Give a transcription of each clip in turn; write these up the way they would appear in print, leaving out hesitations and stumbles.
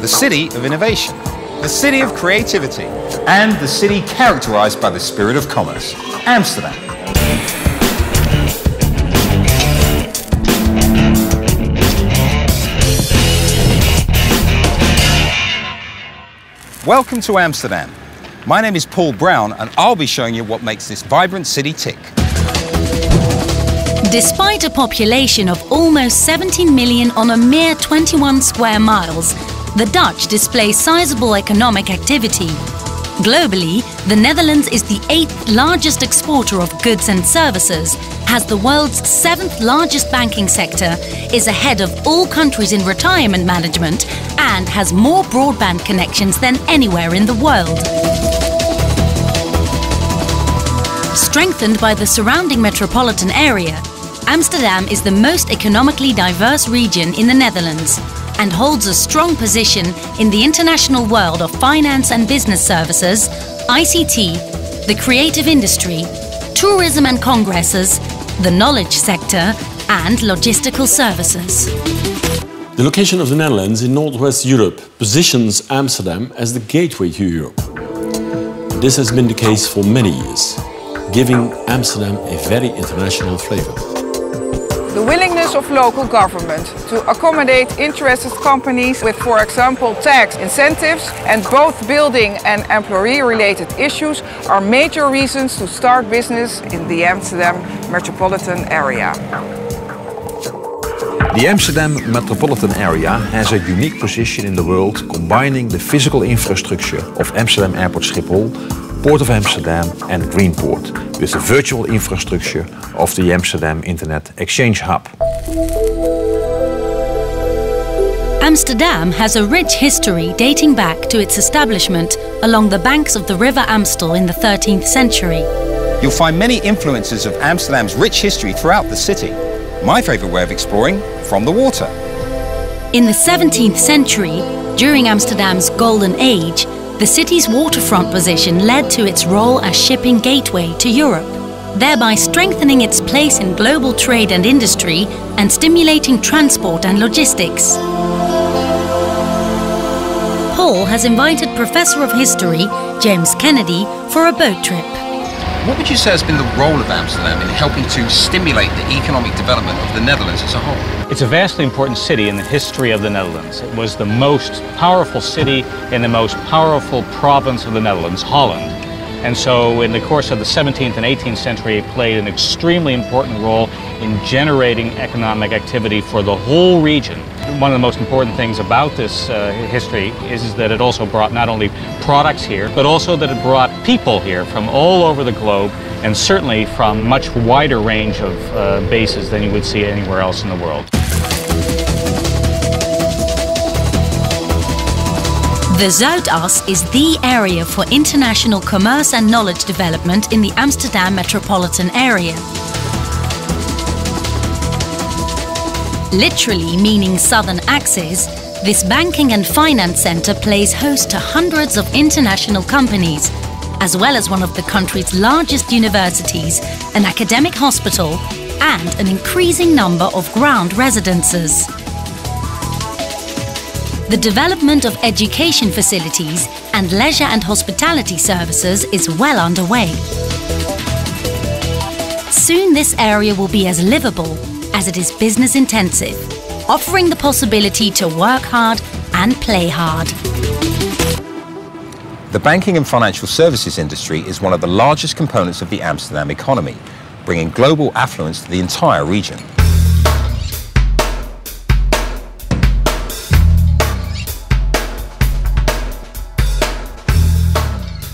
the city of innovation, the city of creativity, and the city characterized by the spirit of commerce, Amsterdam. Welcome to Amsterdam. My name is Paul Brown, and I'll be showing you what makes this vibrant city tick. Despite a population of almost 17 million on a mere 21 square miles, the Dutch display sizable economic activity. Globally, the Netherlands is the 8th largest exporter of goods and services, has the world's 7th largest banking sector, is ahead of all countries in retirement management, and has more broadband connections than anywhere in the world. Strengthened by the surrounding metropolitan area, Amsterdam is the most economically diverse region in the Netherlands and holds a strong position in the international world of finance and business services, ICT, the creative industry, tourism and congresses, the knowledge sector, and logistical services. The location of the Netherlands in Northwest Europe positions Amsterdam as the gateway to Europe. This has been the case for many years, giving Amsterdam a very international flavor. The willingness of local government to accommodate interested companies with, for example, tax incentives and both building and employee-related issues are major reasons to start business in the Amsterdam metropolitan area. The Amsterdam metropolitan area has a unique position in the world, combining the physical infrastructure of Amsterdam Airport Schiphol, Port of Amsterdam and Greenport, with the virtual infrastructure of the Amsterdam Internet Exchange Hub. Amsterdam has a rich history dating back to its establishment along the banks of the River Amstel in the 13th century. You'll find many influences of Amsterdam's rich history throughout the city. My favourite way of exploring, from the water. In the 17th century, during Amsterdam's Golden Age, the city's waterfront position led to its role as shipping gateway to Europe, thereby strengthening its place in global trade and industry and stimulating transport and logistics. Paul has invited Professor of History, James Kennedy, for a boat trip. What would you say has been the role of Amsterdam in helping to stimulate the economic development of the Netherlands as a whole? It's a vastly important city in the history of the Netherlands. It was the most powerful city in the most powerful province of the Netherlands, Holland. And so in the course of the 17th and 18th century, it played an extremely important role in generating economic activity for the whole region. One of the most important things about this history is that it also brought not only products here, but also that it brought people here from all over the globe, and certainly from much wider range of bases than you would see anywhere else in the world. The Zuidas is the area for international commerce and knowledge development in the Amsterdam metropolitan area. Literally meaning southern axis, this banking and finance center plays host to hundreds of international companies, as well as one of the country's largest universities, an academic hospital, and an increasing number of ground residences. The development of education facilities and leisure and hospitality services is well underway. Soon this area will be as livable as it is business intensive, offering the possibility to work hard and play hard. The banking and financial services industry is one of the largest components of the Amsterdam economy, bringing global affluence to the entire region.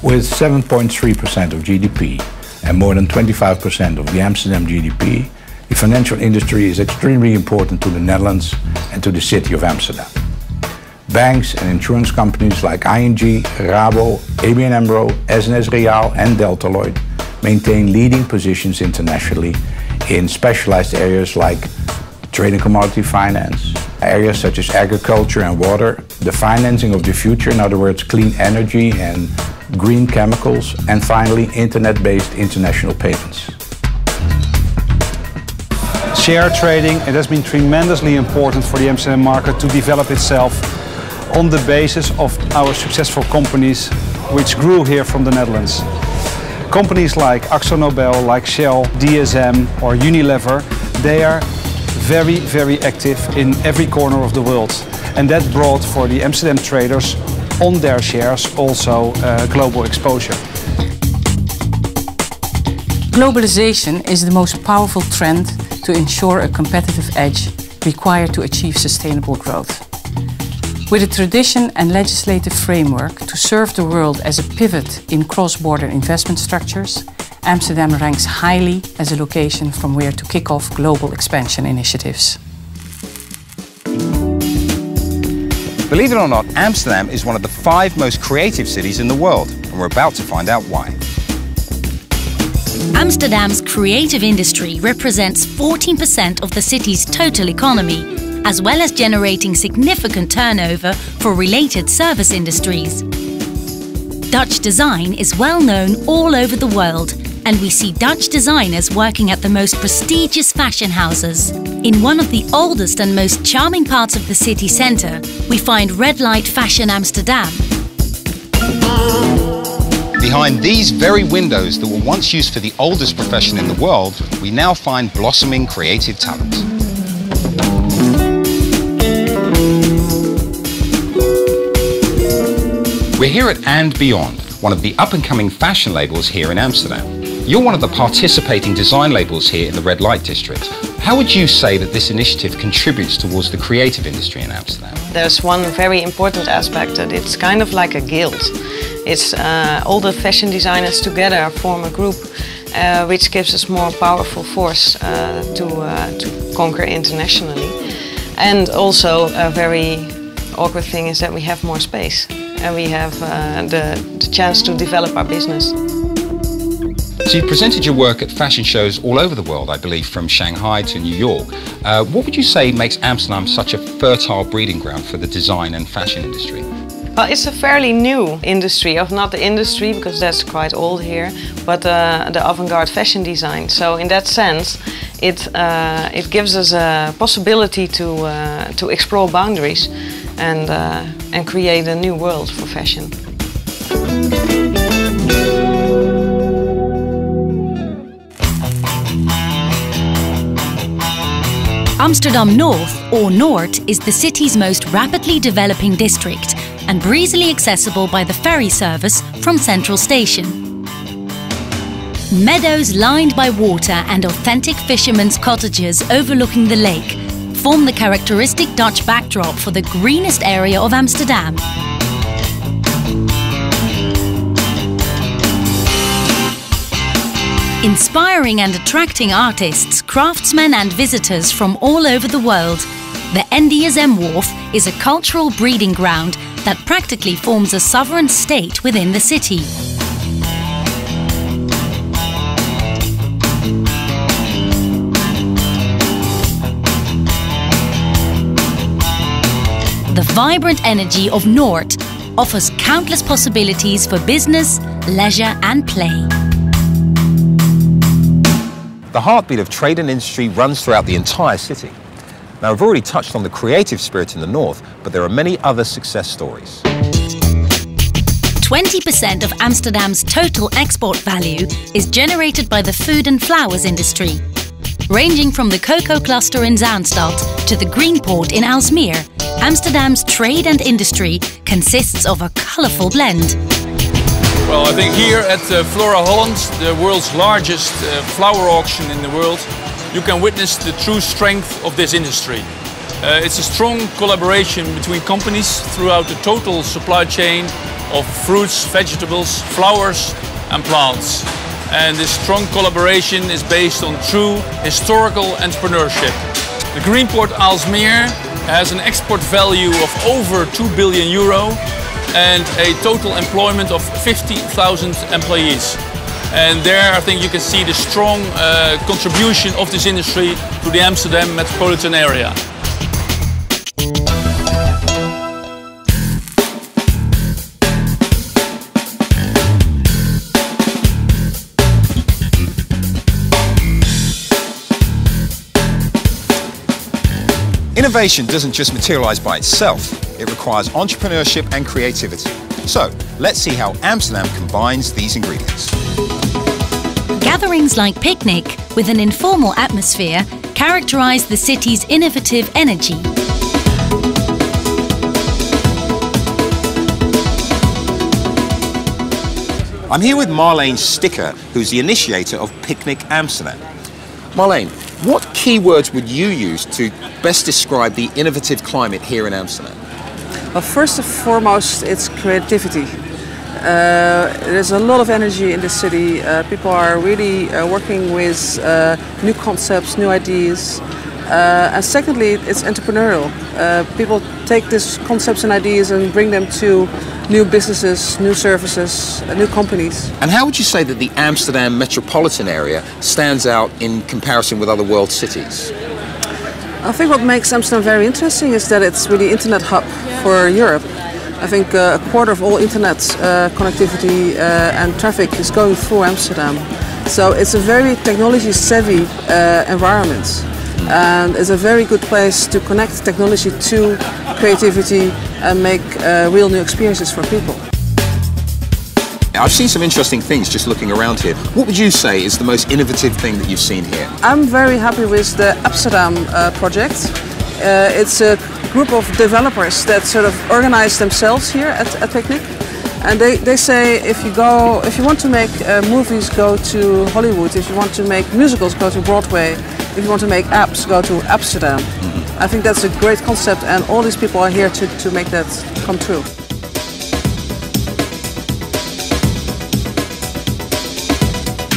With 7.3% of GDP and more than 25% of the Amsterdam GDP, the financial industry is extremely important to the Netherlands and to the city of Amsterdam. Banks and insurance companies like ING, Rabo, ABN AMRO, SNS Reaal and Delta Lloyd maintain leading positions internationally in specialized areas like trade and commodity finance, areas such as agriculture and water, the financing of the future, in other words, clean energy and green chemicals, and finally, internet-based international payments. Share trading, it has been tremendously important for the Amsterdam market to develop itself. on the basis of our successful companies which grew here from the Netherlands. Companies like AkzoNobel, like Shell, DSM or Unilever, they are very, very active in every corner of the world. And that brought for the Amsterdam traders on their shares also global exposure. Globalization is the most powerful trend to ensure a competitive edge required to achieve sustainable growth. With a tradition and legislative framework to serve the world as a pivot in cross-border investment structures, Amsterdam ranks highly as a location from where to kick off global expansion initiatives. Believe it or not, Amsterdam is one of the 5 most creative cities in the world, and we're about to find out why. Amsterdam's creative industry represents 14% of the city's total economy, as well as generating significant turnover for related service industries. Dutch design is well known all over the world, and we see Dutch designers working at the most prestigious fashion houses. In one of the oldest and most charming parts of the city centre, we find Red Light Fashion Amsterdam. Behind these very windows that were once used for the oldest profession in the world, we now find blossoming creative talent. We're here at And Beyond, one of the up-and-coming fashion labels here in Amsterdam. You're one of the participating design labels here in the Red Light District. How would you say that this initiative contributes towards the creative industry in Amsterdam? There's one very important aspect that it's kind of like a guild. It's all the fashion designers together form a group which gives us more powerful force to conquer internationally. And also a very awkward thing is that we have more space and we have the chance to develop our business. So you've presented your work at fashion shows all over the world, I believe, from Shanghai to New York. What would you say makes Amsterdam such a fertile breeding ground for the design and fashion industry? Well, it's a fairly new industry, of not the industry, because that's quite old here, but the avant-garde fashion design. So in that sense, it gives us a possibility to explore boundaries and create a new world for fashion. Amsterdam North, or Noord, is the city's most rapidly developing district and breezily accessible by the ferry service from Central Station. Meadows lined by water and authentic fishermen's cottages overlooking the lake form the characteristic Dutch backdrop for the greenest area of Amsterdam. Inspiring and attracting artists, craftsmen and visitors from all over the world, the NDSM Wharf is a cultural breeding ground that practically forms a sovereign state within the city. The vibrant energy of Noord offers countless possibilities for business, leisure and play. The heartbeat of trade and industry runs throughout the entire city. Now, I've already touched on the creative spirit in the north, but there are many other success stories. 20% of Amsterdam's total export value is generated by the food and flowers industry. Ranging from the cocoa cluster in Zaanstad to the green port in Aalsmeer, Amsterdam's trade and industry consists of a colourful blend. Well, I think here at Flora Holland, the world's largest flower auction in the world, you can witness the true strength of this industry. It's a strong collaboration between companies throughout the total supply chain of fruits, vegetables, flowers and plants. And this strong collaboration is based on true historical entrepreneurship. The green port Aalsmeer has an export value of over €2 billion and a total employment of 50,000 employees. And there I think you can see the strong contribution of this industry to the Amsterdam metropolitan area. Innovation doesn't just materialize by itself. It requires entrepreneurship and creativity. So, let's see how Amsterdam combines these ingredients. Gatherings like picnic, with an informal atmosphere, characterize the city's innovative energy. I'm here with Marleen Sticker, who's the initiator of Picnic Amsterdam. Marleen, what keywords would you use to best describe the innovative climate here in Amsterdam? Well, first and foremost, it's creativity. There's a lot of energy in the city. People are really working with new concepts, new ideas. And secondly, it's entrepreneurial. People take these concepts and ideas and bring them to new businesses, new services, new companies. And how would you say that the Amsterdam metropolitan area stands out in comparison with other world cities? I think what makes Amsterdam very interesting is that it's really internet hub for Europe. I think a quarter of all internet connectivity and traffic is going through Amsterdam. So it's a very technology savvy environment. And it's a very good place to connect technology to creativity and make real new experiences for people. I've seen some interesting things just looking around here. What would you say is the most innovative thing that you've seen here? I'm very happy with the Amsterdam project. It's a group of developers that sort of organize themselves here at Picnic. And they say if you want to make movies, go to Hollywood. If you want to make musicals, go to Broadway. If you want to make apps, go to Amsterdam. I think that's a great concept, and all these people are here to make that come true.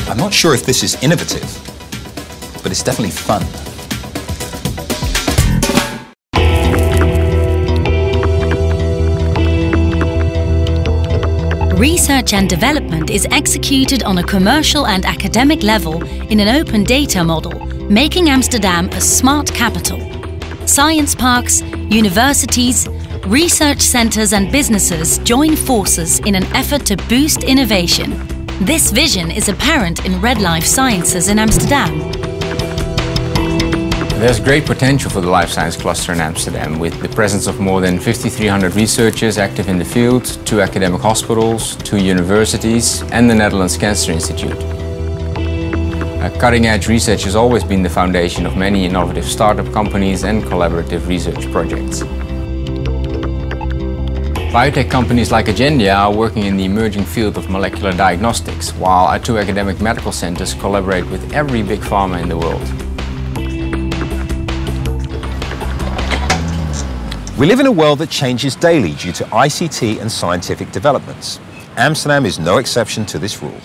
I'm not sure if this is innovative, but it's definitely fun. Research and development is executed on a commercial and academic level in an open data model, making Amsterdam a smart capital. Science parks, universities, research centres and businesses join forces in an effort to boost innovation. This vision is apparent in Red Life Sciences in Amsterdam. There's great potential for the life science cluster in Amsterdam, with the presence of more than 5,300 researchers active in the field, 2 academic hospitals, 2 universities, and the Netherlands Cancer Institute. Cutting-edge research has always been the foundation of many innovative startup companies and collaborative research projects. Biotech companies like Agendia are working in the emerging field of molecular diagnostics, while our 2 academic medical centers collaborate with every big pharma in the world. We live in a world that changes daily due to ICT and scientific developments. Amsterdam is no exception to this rule.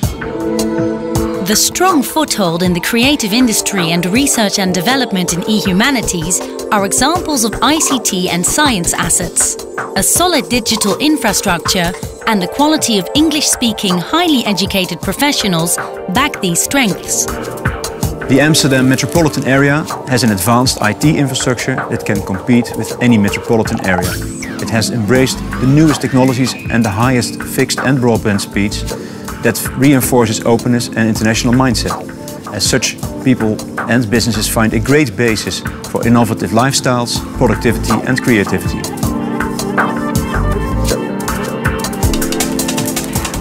The strong foothold in the creative industry and research and development in e-humanities are examples of ICT and science assets. A solid digital infrastructure and the quality of English-speaking, highly educated professionals back these strengths. The Amsterdam metropolitan area has an advanced IT infrastructure that can compete with any metropolitan area. It has embraced the newest technologies and the highest fixed and broadband speeds that reinforces openness and international mindset. As such, people and businesses find a great basis for innovative lifestyles, productivity and creativity.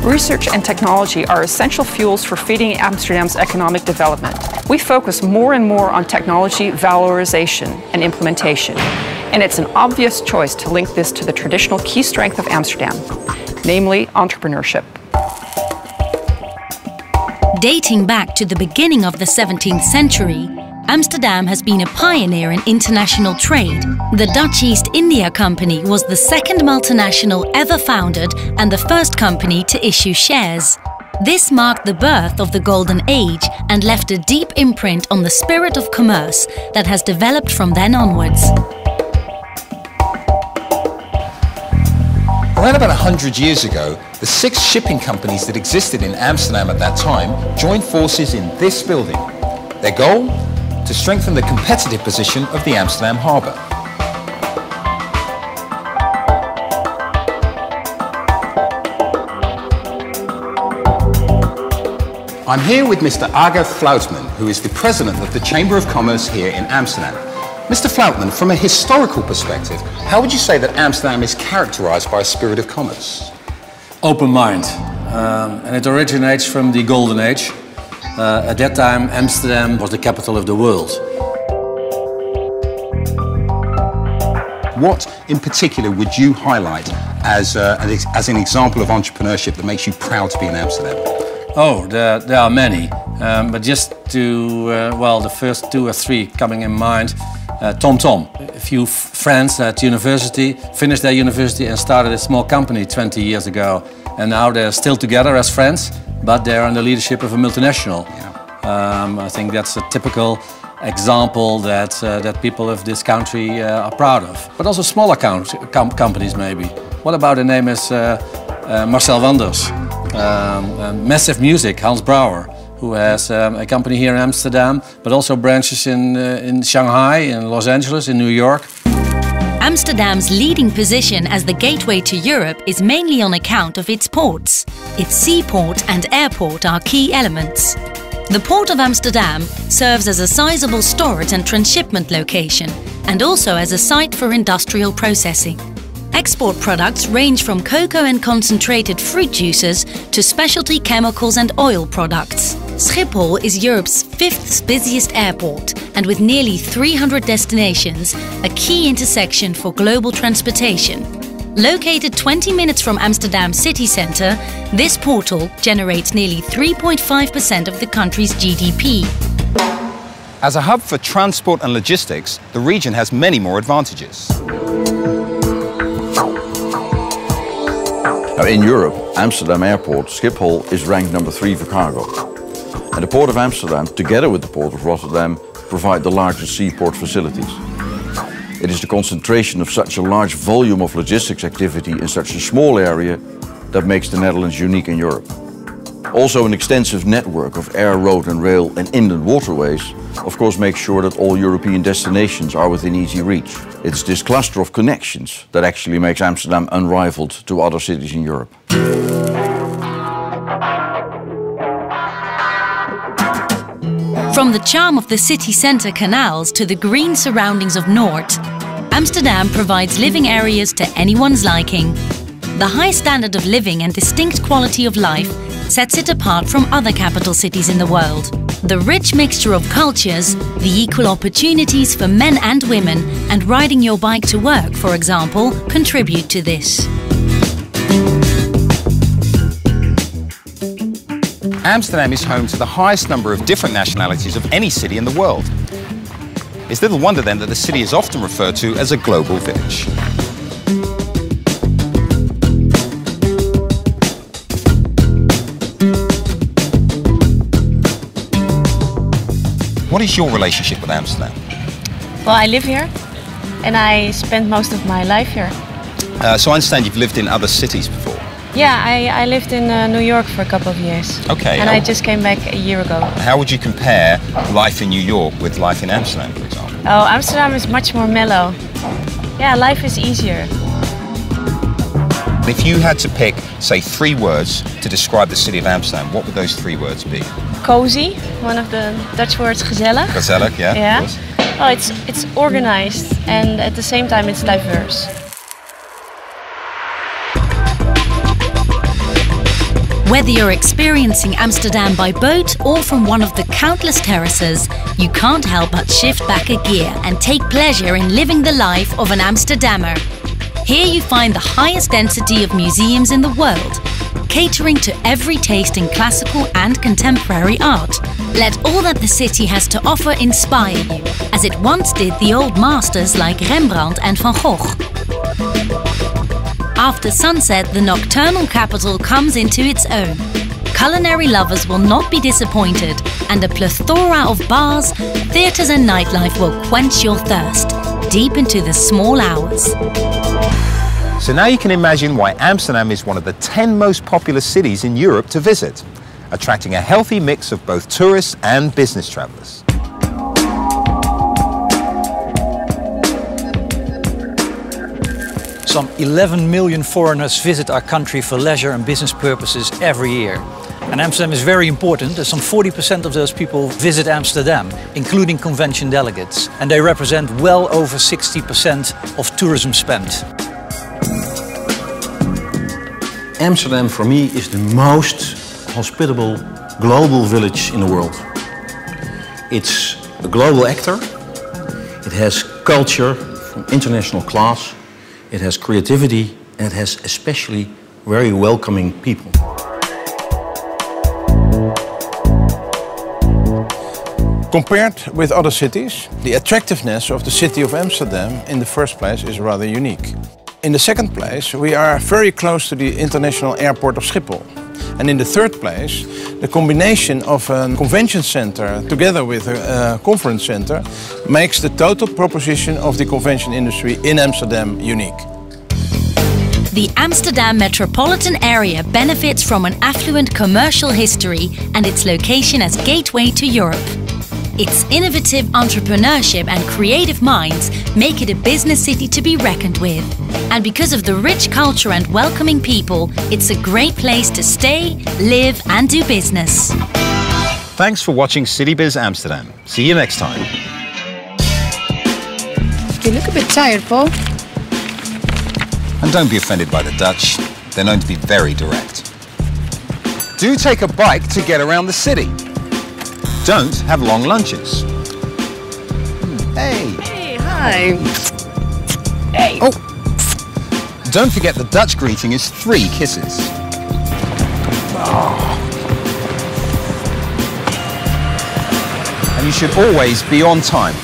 Research and technology are essential fuels for feeding Amsterdam's economic development. We focus more and more on technology valorization and implementation, and it's an obvious choice to link this to the traditional key strength of Amsterdam, namely entrepreneurship. Dating back to the beginning of the 17th century, Amsterdam has been a pioneer in international trade. The Dutch East India Company was the second multinational ever founded and the first company to issue shares. This marked the birth of the Golden Age and left a deep imprint on the spirit of commerce that has developed from then onwards. Around about 100 years ago, the 6 shipping companies that existed in Amsterdam at that time joined forces in this building. Their goal? To strengthen the competitive position of the Amsterdam harbour. I'm here with Mr. Agar Fluitman, who is the president of the Chamber of Commerce here in Amsterdam. Mr. Floutman, from a historical perspective, how would you say that Amsterdam is characterized by a spirit of commerce? Open mind. And it originates from the Golden Age. At that time, Amsterdam was the capital of the world. What in particular would you highlight as an example of entrepreneurship that makes you proud to be in Amsterdam? Oh, there are many. But just to, well, the first two or three coming in mind. Tom. A few friends at university finished their university and started a small company 20 years ago. And now they're still together as friends, but they're under the leadership of a multinational. Yeah. I think that's a typical example that people of this country are proud of. But also smaller companies maybe. What about the name is Marcel Wanders? Massive Music, Hans Brouwer, who has a company here in Amsterdam, but also branches in Shanghai, in Los Angeles, in New York. Amsterdam's leading position as the gateway to Europe is mainly on account of its ports. Its seaport and airport are key elements. The Port of Amsterdam serves as a sizable storage and transshipment location, and also as a site for industrial processing. Export products range from cocoa and concentrated fruit juices to specialty chemicals and oil products. Schiphol is Europe's 5th busiest airport, and with nearly 300 destinations, a key intersection for global transportation. Located 20 minutes from Amsterdam city centre, this portal generates nearly 3.5% of the country's GDP. As a hub for transport and logistics, the region has many more advantages. Now, in Europe, Amsterdam Airport, Schiphol, is ranked number 3 for cargo. And the Port of Amsterdam, together with the Port of Rotterdam, provide the largest seaport facilities. It is the concentration of such a large volume of logistics activity in such a small area that makes the Netherlands unique in Europe. Also, an extensive network of air, road and rail and inland waterways of course makes sure that all European destinations are within easy reach. It's this cluster of connections that actually makes Amsterdam unrivaled to other cities in Europe. From the charm of the city centre canals to the green surroundings of Noord, Amsterdam provides living areas to anyone's liking. The high standard of living and distinct quality of life sets it apart from other capital cities in the world. The rich mixture of cultures, the equal opportunities for men and women, and riding your bike to work, for example, contribute to this. Amsterdam is home to the highest number of different nationalities of any city in the world. It's little wonder then that the city is often referred to as a global village. What is your relationship with Amsterdam? Well, I live here and I spent most of my life here. So I understand you've lived in other cities before? Yeah, I lived in New York for a couple of years. Okay. And I just came back a year ago. How would you compare life in New York with life in Amsterdam, for example? Oh, Amsterdam is much more mellow. Yeah, life is easier. If you had to pick, say, 3 words to describe the city of Amsterdam, what would those 3 words be? Cozy, one of the Dutch words gezellig. Gezellig, yeah. Yeah. Of course. Oh, it's organized and at the same time it's diverse. Whether you're experiencing Amsterdam by boat or from one of the countless terraces, you can't help but shift back a gear and take pleasure in living the life of an Amsterdammer. Here you find the highest density of museums in the world, catering to every taste in classical and contemporary art. Let all that the city has to offer inspire you, as it once did the old masters like Rembrandt and Van Gogh. After sunset, the nocturnal capital comes into its own. Culinary lovers will not be disappointed, and a plethora of bars, theatres and nightlife will quench your thirst, deep into the small hours. So now you can imagine why Amsterdam is one of the 10 most popular cities in Europe to visit, attracting a healthy mix of both tourists and business travellers. Some 11 million foreigners visit our country for leisure and business purposes every year. And Amsterdam is very important, as some 40% of those people visit Amsterdam, including convention delegates. And they represent well over 60% of tourism spend. Amsterdam, for me, is the most hospitable global village in the world. It's a global actor. It has culture from international class. It has creativity, and it has especially very welcoming people. Compared with other cities, the attractiveness of the city of Amsterdam in the first place is rather unique. In the second place, we are very close to the international airport of Schiphol. And in the third place, the combination of a convention center together with a conference center makes the total proposition of the convention industry in Amsterdam unique. The Amsterdam metropolitan area benefits from an affluent commercial history and its location as gateway to Europe. Its innovative entrepreneurship and creative minds make it a business city to be reckoned with. And because of the rich culture and welcoming people, it's a great place to stay, live and do business. Thanks for watching CityBiz Amsterdam. See you next time. You look a bit tired, Paul. And don't be offended by the Dutch. They're known to be very direct. Do take a bike to get around the city. Don't have long lunches. Hey. Hey, hi. Hey. Oh. Don't forget the Dutch greeting is 3 kisses. Oh. And you should always be on time.